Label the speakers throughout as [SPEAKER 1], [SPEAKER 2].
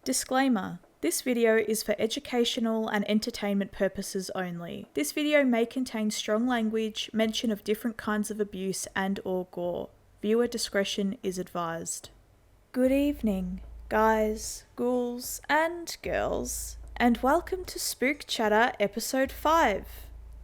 [SPEAKER 1] Disclaimer: this video is for educational and entertainment purposes only. This video may contain strong language, mention of different kinds of abuse and/or gore. Viewer discretion is advised. Good evening, guys, ghouls, and girls, and welcome to Spook Chatter Episode 5.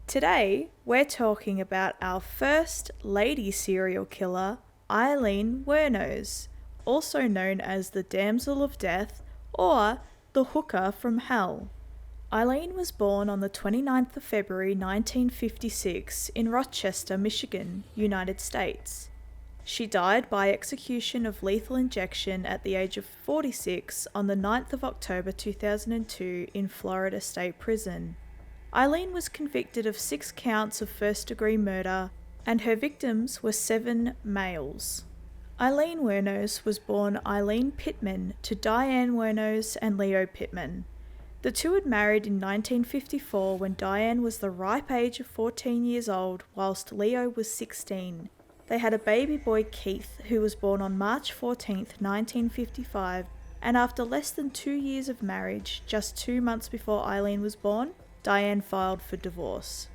[SPEAKER 1] Today, we're talking about our first lady serial killer, Aileen Wuornos, also known as the Damsel of Death or the Hooker from Hell. Aileen was born on the 29th of February 1956 in Rochester, Michigan, United States. She died by execution of lethal injection at the age of 46 on the 9th of October 2002 in Florida State Prison. Aileen was convicted of 6 counts of first-degree murder, and her victims were 7 males. Aileen Wuornos was born Aileen Pittman to Diane Wuornos and Leo Pittman. The two had married in 1954 when Diane was the ripe age of 14 years old whilst Leo was 16. They had a baby boy, Keith, who was born on March 14, 1955, and after less than 2 years of marriage, just 2 months before Aileen was born, Diane filed for divorce.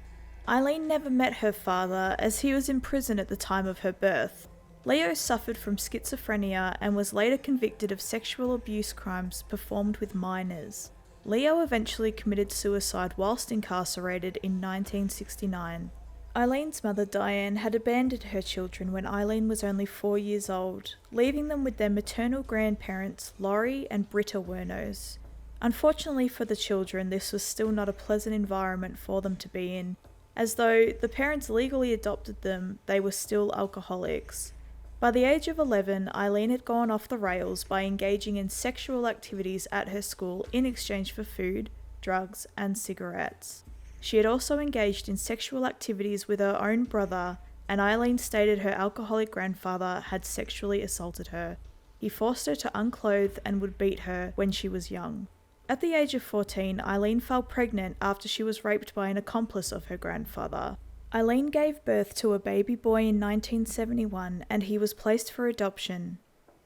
[SPEAKER 1] Aileen never met her father as he was in prison at the time of her birth. Leo suffered from schizophrenia and was later convicted of sexual abuse crimes performed with minors. Leo eventually committed suicide whilst incarcerated in 1969. Aileen's mother Diane had abandoned her children when Aileen was only 4 years old, leaving them with their maternal grandparents Laurie and Britta Wuornos. Unfortunately for the children, this was still not a pleasant environment for them to be in, as though the parents legally adopted them, they were still alcoholics. By the age of 11, Aileen had gone off the rails by engaging in sexual activities at her school in exchange for food, drugs, and cigarettes. She had also engaged in sexual activities with her own brother, and Aileen stated her alcoholic grandfather had sexually assaulted her. He forced her to unclothe and would beat her when she was young. At the age of 14, Aileen fell pregnant after she was raped by an accomplice of her grandfather. Aileen gave birth to a baby boy in 1971 and he was placed for adoption.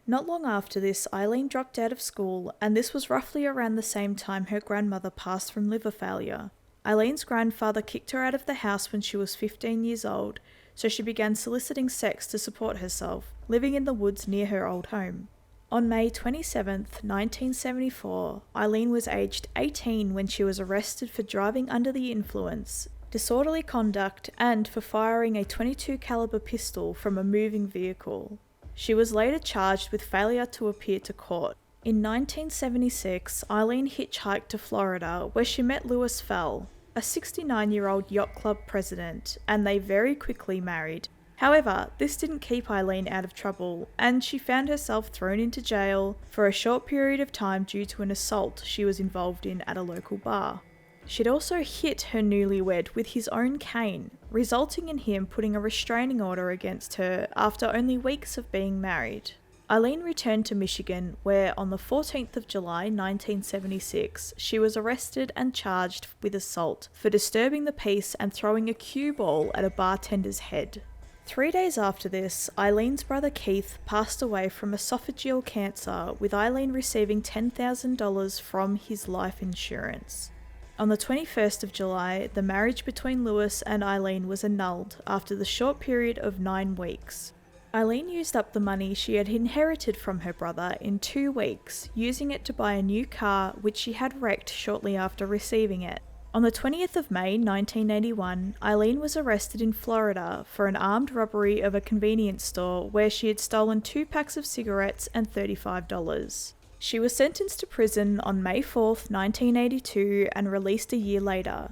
[SPEAKER 1] Not long after this, Aileen dropped out of school, and this was roughly around the same time her grandmother passed from liver failure. Aileen's grandfather kicked her out of the house when she was 15 years old, so she began soliciting sex to support herself, living in the woods near her old home. On May 27, 1974, Aileen was aged 18 when she was arrested for driving under the influence, disorderly conduct, and for firing a .22 caliber pistol from a moving vehicle. She was later charged with failure to appear to court. In 1976, Aileen hitchhiked to Florida where she met Louis Fell, a 69-year-old yacht club president, and they very quickly married. However, this didn't keep Aileen out of trouble, and she found herself thrown into jail for a short period of time due to an assault she was involved in at a local bar. She'd also hit her newlywed with his own cane, resulting in him putting a restraining order against her after only weeks of being married. Aileen returned to Michigan, where on the 14th of July 1976, she was arrested and charged with assault for disturbing the peace and throwing a cue ball at a bartender's head. 3 days after this, Aileen's brother Keith passed away from esophageal cancer, with Aileen receiving $10,000 from his life insurance. On the 21st of July, the marriage between Louis and Aileen was annulled after the short period of 9 weeks. Aileen used up the money she had inherited from her brother in 2 weeks, using it to buy a new car which she had wrecked shortly after receiving it. On the 20th of May 1981, Aileen was arrested in Florida for an armed robbery of a convenience store where she had stolen 2 packs of cigarettes and $35. She was sentenced to prison on May 4, 1982 and released a year later.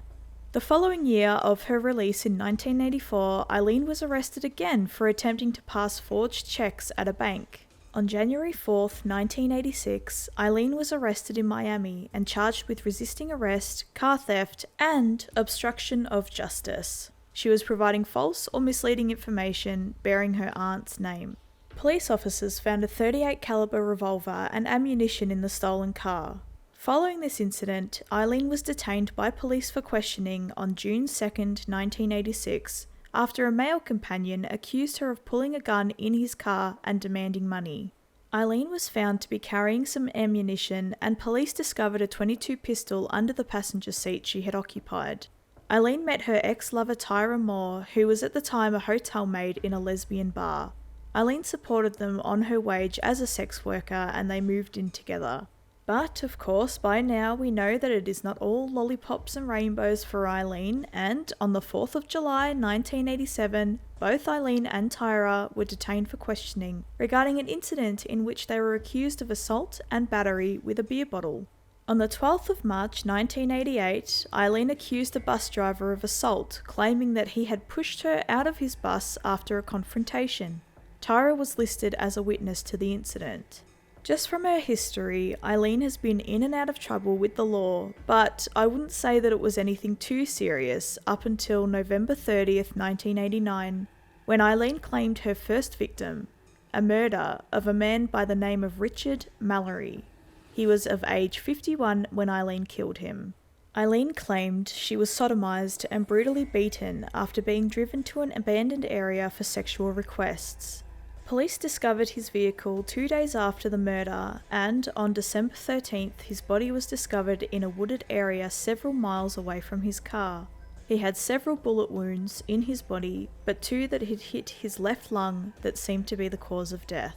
[SPEAKER 1] The following year of her release in 1984, Aileen was arrested again for attempting to pass forged checks at a bank. On January 4, 1986, Aileen was arrested in Miami and charged with resisting arrest, car theft, and obstruction of justice. She was providing false or misleading information bearing her aunt's name. Police officers found a .38 caliber revolver and ammunition in the stolen car. Following this incident, Aileen was detained by police for questioning on June 2, 1986, after a male companion accused her of pulling a gun in his car and demanding money. Aileen was found to be carrying some ammunition, and police discovered a .22 pistol under the passenger seat she had occupied. Aileen met her ex-lover Tyra Moore, who was at the time a hotel maid in a lesbian bar. Aileen supported them on her wage as a sex worker, and they moved in together. But, of course, by now we know that it is not all lollipops and rainbows for Aileen, and on the 4th of July 1987, both Aileen and Tyra were detained for questioning regarding an incident in which they were accused of assault and battery with a beer bottle. On the 12th of March 1988, Aileen accused the bus driver of assault, claiming that he had pushed her out of his bus after a confrontation. Tyra was listed as a witness to the incident. Just from her history, Aileen has been in and out of trouble with the law, but I wouldn't say that it was anything too serious up until November 30th, 1989, when Aileen claimed her first victim, a murder of a man by the name of Richard Mallory. He was of age 51 when Aileen killed him. Aileen claimed she was sodomized and brutally beaten after being driven to an abandoned area for sexual requests. Police discovered his vehicle 2 days after the murder, and on December 13th his body was discovered in a wooded area several miles away from his car. He had several bullet wounds in his body, but 2 that had hit his left lung that seemed to be the cause of death.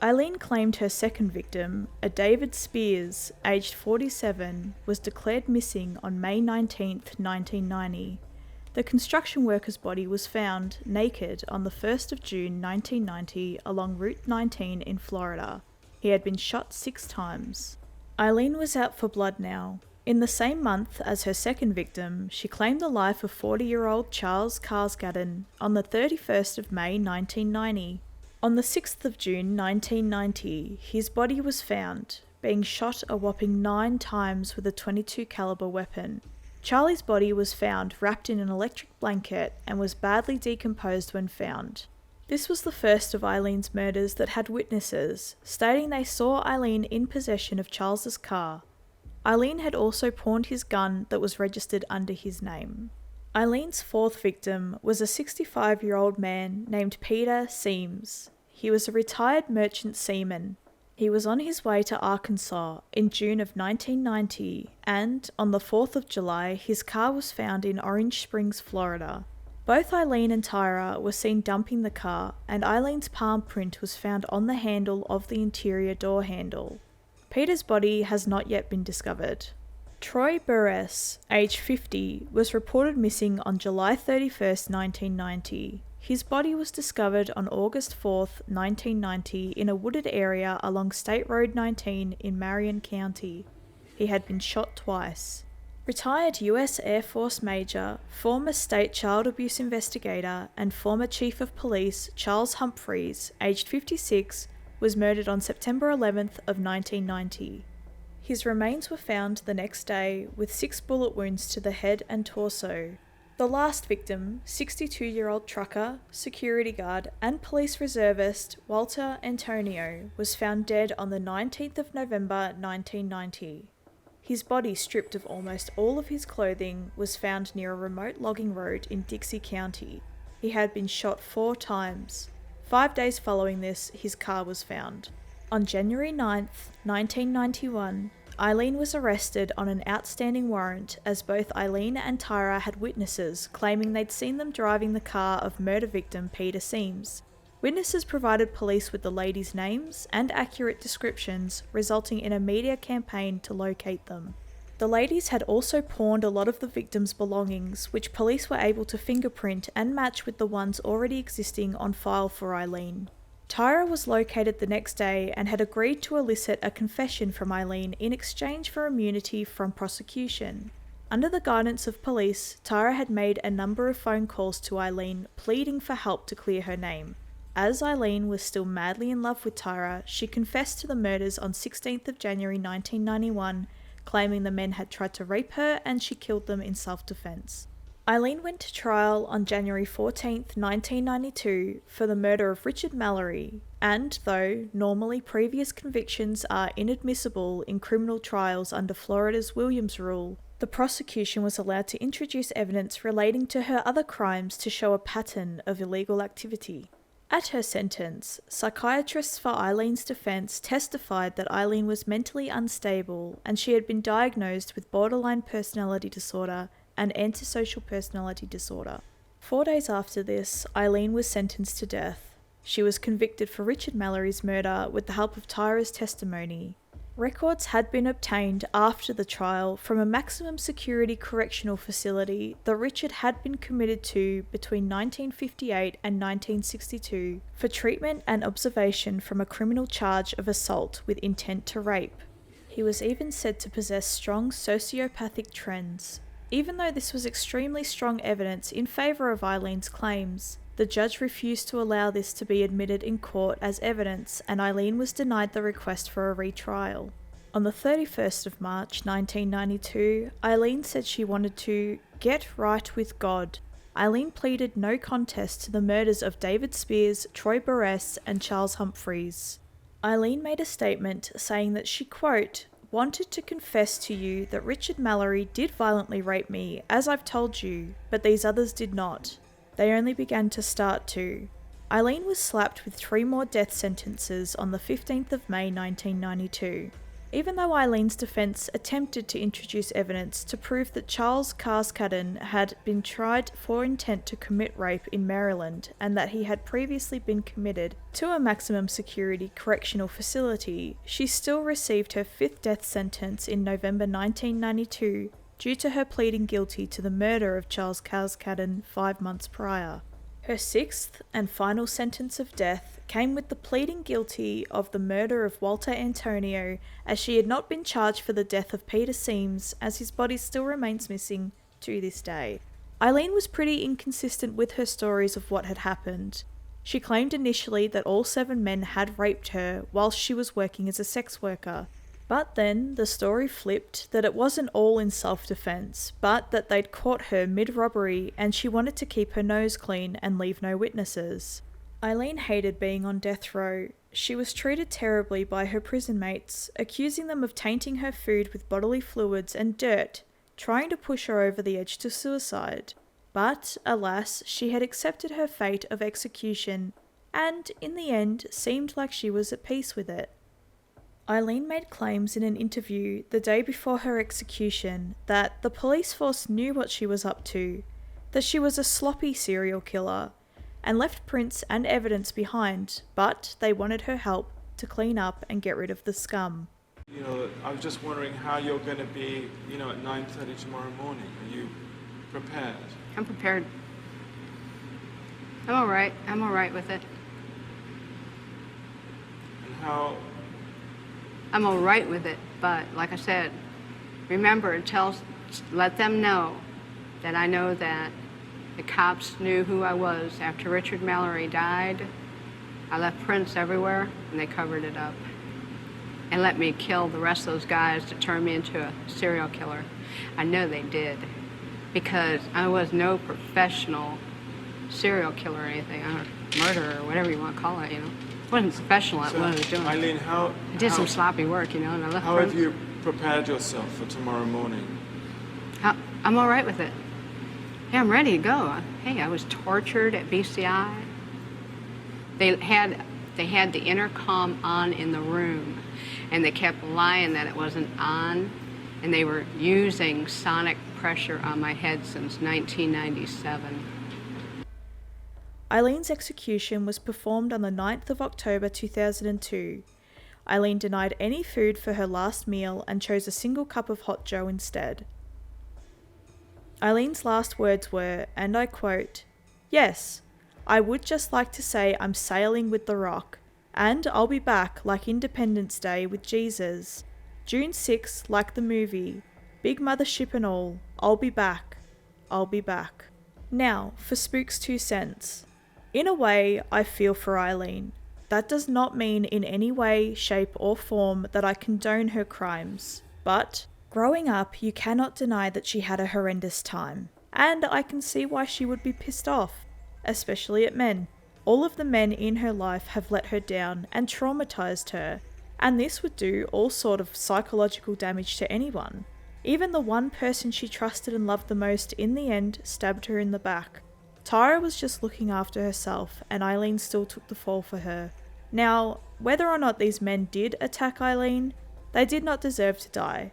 [SPEAKER 1] Aileen claimed her second victim, a David Spears, aged 47, was declared missing on May 19th, 1990. The construction worker's body was found naked on the 1st of June 1990 along Route 19 in Florida. He had been shot 6 times. Aileen was out for blood now. In the same month as her second victim, she claimed the life of 40-year-old Charles Carsgadden on the 31st of May 1990. On the 6th of June 1990, his body was found, being shot a whopping 9 times with a .22 caliber weapon. Charlie's body was found wrapped in an electric blanket and was badly decomposed when found. This was the first of Aileen's murders that had witnesses, stating they saw Aileen in possession of Charles's car. Aileen had also pawned his gun that was registered under his name. Aileen's fourth victim was a 65-year-old man named Peter Seams. He was a retired merchant seaman. He was on his way to Arkansas in June of 1990, and on the 4th of July, his car was found in Orange Springs, Florida. Both Aileen and Tyra were seen dumping the car, and Aileen's palm print was found on the handle of the interior door handle. Peter's body has not yet been discovered. Troy Burress, age 50, was reported missing on July 31st, 1990. His body was discovered on August 4th, 1990 in a wooded area along State Road 19 in Marion County. He had been shot twice. Retired U.S. Air Force Major, former state child abuse investigator, and former Chief of Police Charles Humphreys, aged 56, was murdered on September 11th of 1990. His remains were found the next day with 6 bullet wounds to the head and torso. The last victim, 62-year-old trucker, security guard, and police reservist Walter Antonio, was found dead on the 19th of November 1990. His body, stripped of almost all of his clothing, was found near a remote logging road in Dixie County. He had been shot 4 times. 5 days following this, his car was found. On January 9th, 1991, Aileen was arrested on an outstanding warrant as both Aileen and Tyra had witnesses claiming they'd seen them driving the car of murder victim Peter Seams. Witnesses provided police with the ladies' names and accurate descriptions, resulting in a media campaign to locate them. The ladies had also pawned a lot of the victims' belongings, which police were able to fingerprint and match with the ones already existing on file for Aileen. Tyra was located the next day and had agreed to elicit a confession from Aileen in exchange for immunity from prosecution. Under the guidance of police, Tyra had made a number of phone calls to Aileen, pleading for help to clear her name. As Aileen was still madly in love with Tyra, she confessed to the murders on 16th of January 1991, claiming the men had tried to rape her and she killed them in self-defense. Aileen went to trial on January 14th, 1992 for the murder of Richard Mallory, and though normally previous convictions are inadmissible in criminal trials under Florida's Williams Rule, the prosecution was allowed to introduce evidence relating to her other crimes to show a pattern of illegal activity. At her sentence, psychiatrists for Eileen's defense testified that Aileen was mentally unstable and she had been diagnosed with borderline personality disorder and antisocial personality disorder. 4 days after this, Aileen was sentenced to death. She was convicted for Richard Mallory's murder with the help of Tyra's testimony. Records had been obtained after the trial from a maximum security correctional facility that Richard had been committed to between 1958 and 1962 for treatment and observation from a criminal charge of assault with intent to rape. He was even said to possess strong sociopathic trends. Even though this was extremely strong evidence in favour of Eileen's claims, the judge refused to allow this to be admitted in court as evidence, and Aileen was denied the request for a retrial. On the 31st of March 1992, Aileen said she wanted to get right with God. Aileen pleaded no contest to the murders of David Spears, Troy Barres, and Charles Humphreys. Aileen made a statement saying that she, quote, wanted to confess to you that Richard Mallory did violently rape me, as I've told you, but these others did not. They only began to start to. Aileen was slapped with 3 more death sentences on the 15th of May 1992. Even though Eileen's defence attempted to introduce evidence to prove that Charles Carskadden had been tried for intent to commit rape in Maryland and that he had previously been committed to a maximum security correctional facility, she still received her 5th death sentence in November 1992 due to her pleading guilty to the murder of Charles Carskadden 5 months prior. Her 6th and final sentence of death came with the pleading guilty of the murder of Walter Antonio, as she had not been charged for the death of Peter Seams, as his body still remains missing to this day. Aileen was pretty inconsistent with her stories of what had happened. She claimed initially that all 7 men had raped her whilst she was working as a sex worker. But then the story flipped that it wasn't all in self-defense, but that they'd caught her mid-robbery and she wanted to keep her nose clean and leave no witnesses. Aileen hated being on death row. She was treated terribly by her prison mates, accusing them of tainting her food with bodily fluids and dirt, trying to push her over the edge to suicide. But, alas, she had accepted her fate of execution and, in the end, seemed like she was at peace with it. Aileen made claims in an interview the day before her execution that the police force knew what she was up to, that she was a sloppy serial killer, and left prints and evidence behind, but they wanted her help to clean up and get rid of the scum.
[SPEAKER 2] I was just wondering how you're going to be, at 9:30 tomorrow morning. Are you prepared?
[SPEAKER 3] I'm prepared. I'm all right. I'm all right with it.
[SPEAKER 2] And how...
[SPEAKER 3] I'm all right with it, but like I said, remember, let them know that I know that the cops knew who I was. After Richard Mallory died, I left prints everywhere, and they covered it up. And let me kill the rest of those guys to turn me into a serial killer. I know they did, because I was no professional serial killer or anything, or murderer, or whatever you want to call it, It wasn't professional at what I was doing.
[SPEAKER 2] Aileen,
[SPEAKER 3] I did some sloppy work, and I left
[SPEAKER 2] How have you prepared yourself for tomorrow morning?
[SPEAKER 3] I'm all right with it. Yeah, I'm ready to go. Hey, I was tortured at BCI. They had the intercom on in the room, and they kept lying that it wasn't on, and they were using sonic pressure on my head since 1997.
[SPEAKER 1] Eileen's execution was performed on the 9th of October 2002. Aileen denied any food for her last meal and chose a single cup of hot joe instead. Eileen's last words were, and I quote, "Yes, I would just like to say I'm sailing with the Rock, and I'll be back like Independence Day with Jesus. June 6th like the movie, big mothership and all, I'll be back, I'll be back." Now, for Spook's 2 cents. In a way, I feel for Aileen. That does not mean in any way, shape or form that I condone her crimes. But, growing up, you cannot deny that she had a horrendous time. And I can see why she would be pissed off, especially at men. All of the men in her life have let her down and traumatized her, and this would do all sort of psychological damage to anyone. Even the one person she trusted and loved the most in the end stabbed her in the back. Tyra was just looking after herself and Aileen still took the fall for her. Now, whether or not these men did attack Aileen, they did not deserve to die.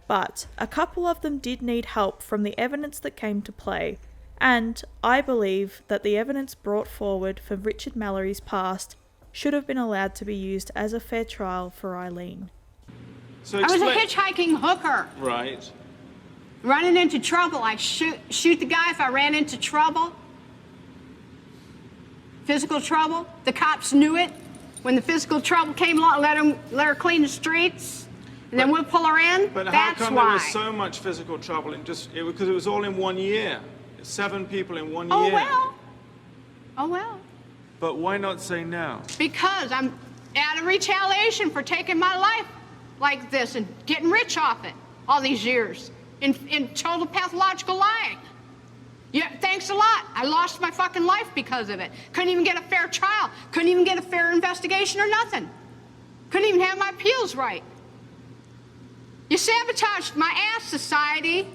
[SPEAKER 1] But a couple of them did need help from the evidence that came to play, and I believe that the evidence brought forward for Richard Mallory's past should have been allowed to be used as a fair trial for Aileen.
[SPEAKER 2] So
[SPEAKER 3] I was a hitchhiking hooker.
[SPEAKER 2] Right.
[SPEAKER 3] Running into trouble, I shoot the guy if I ran into trouble. Physical trouble. The cops knew it. When the physical trouble came along, let her clean the streets, and then we'll pull her in.
[SPEAKER 2] But
[SPEAKER 3] That's
[SPEAKER 2] how come
[SPEAKER 3] why.
[SPEAKER 2] there was so much physical trouble in because it was all in 1 year? 7 people in 1
[SPEAKER 3] Oh
[SPEAKER 2] year.
[SPEAKER 3] well. Oh well.
[SPEAKER 2] But why not say now?
[SPEAKER 3] Because I'm out of retaliation for taking my life like this and getting rich off it all these years in total pathological lying. Yeah, thanks a lot. I lost my fucking life because of it. Couldn't even get a fair trial. Couldn't even get a fair investigation or nothing. Couldn't even have my appeals right. You sabotaged my ass, society,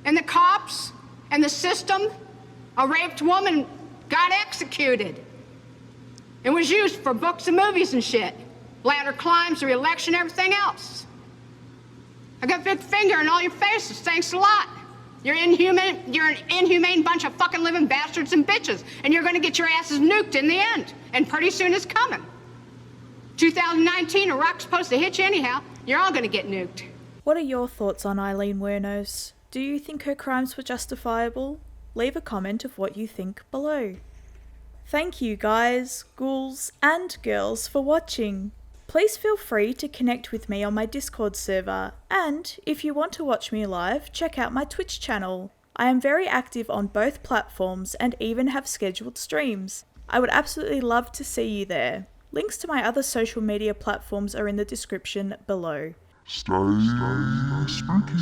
[SPEAKER 3] and the cops, and the system. A raped woman got executed. It was used for books and movies and shit. Ladder climbs, the election, everything else. I got a big finger in all your faces. Thanks a lot. You're an inhumane bunch of fucking living bastards and bitches, and you're gonna get your asses nuked in the end. And pretty soon it's coming. 2019, a rock's supposed to hit you anyhow. You're all gonna get nuked.
[SPEAKER 1] What are your thoughts on Aileen Wuornos? Do you think her crimes were justifiable? Leave a comment of what you think below. Thank you guys, ghouls and girls for watching. Please feel free to connect with me on my Discord server, and if you want to watch me live, check out my Twitch channel. I am very active on both platforms and even have scheduled streams. I would absolutely love to see you there. Links to my other social media platforms are in the description below.
[SPEAKER 4] Stay spooky.